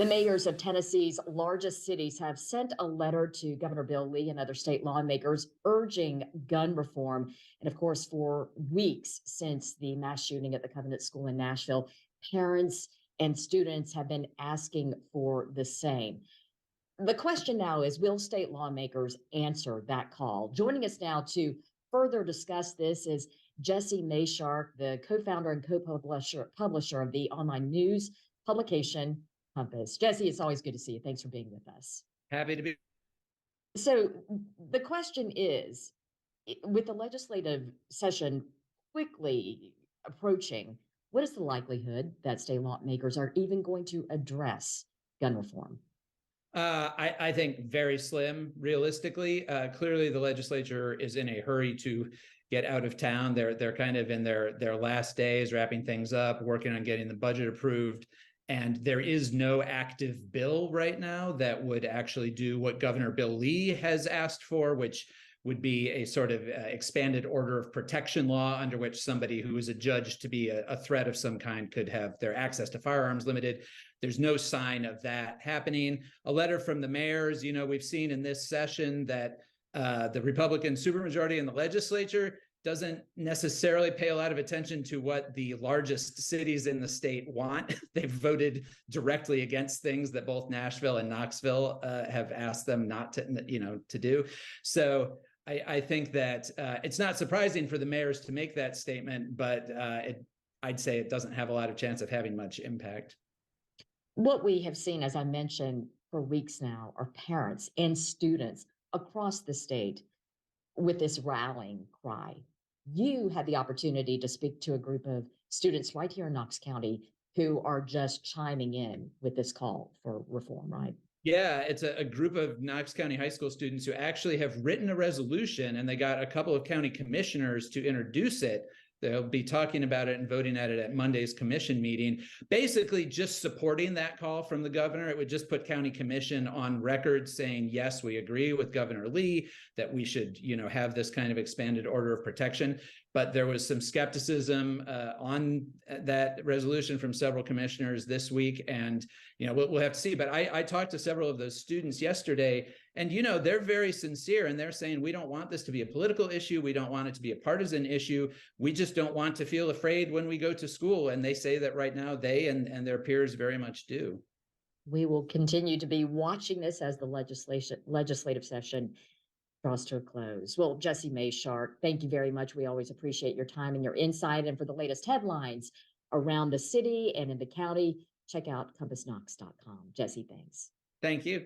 The mayors of Tennessee's largest cities have sent a letter to Governor Bill Lee and other state lawmakers urging gun reform. And of course, for weeks since the mass shooting at the Covenant School in Nashville, parents and students have been asking for the same. The question now is, will state lawmakers answer that call? Joining us now to further discuss this is Jesse Mayshark, the co-founder and co-publisher of the online news publication Compass. Jesse, it's always good to see you. Thanks for being with us. Happy to be. So the question is, with the legislative session quickly approaching, what is the likelihood that state lawmakers are even going to address gun reform? I think very slim, realistically. Clearly, the legislature is in a hurry to get out of town. They're kind of in their last days, wrapping things up, working on getting the budget approved. And there is no active bill right now that would actually do what Governor Bill Lee has asked for, which would be a sort of expanded order of protection law under which somebody who is adjudged to be a threat of some kind could have their access to firearms limited. There's no sign of that happening. A letter from the mayors, we've seen in this session that the Republican supermajority in the legislature doesn't necessarily pay a lot of attention to what the largest cities in the state want. They've voted directly against things that both Nashville and Knoxville have asked them not to do. So I think that it's not surprising for the mayors to make that statement, but I'd say it doesn't have a lot of chance of having much impact. What we have seen, as I mentioned, for weeks now, are parents and students across the state with this rallying cry. You had the opportunity to speak to a group of students right here in Knox County who are just chiming in with this call for reform, right? Yeah, it's a group of Knox County high school students who actually have written a resolution, and they got a couple of county commissioners to introduce it. They'll be talking about it and voting at it at Monday's commission meeting, basically just supporting that call from the governor. It would just put county commission on record saying, yes, we agree with Governor Lee that we should, have this kind of expanded order of protection. But there was some skepticism on that resolution from several commissioners this week. And, we'll have to see. But I talked to several of those students yesterday, and, they're very sincere, and they're saying, we don't want this to be a political issue. We don't want it to be a partisan issue. We just don't want to feel afraid when we go to school. And they say that right now they and their peers very much do. We will continue to be watching this as the legislative session draws to a close. Well, Jesse Mayshark, thank you very much. We always appreciate your time and your insight. And for the latest headlines around the city and in the county, check out compassknox.com. Jesse, thanks. Thank you.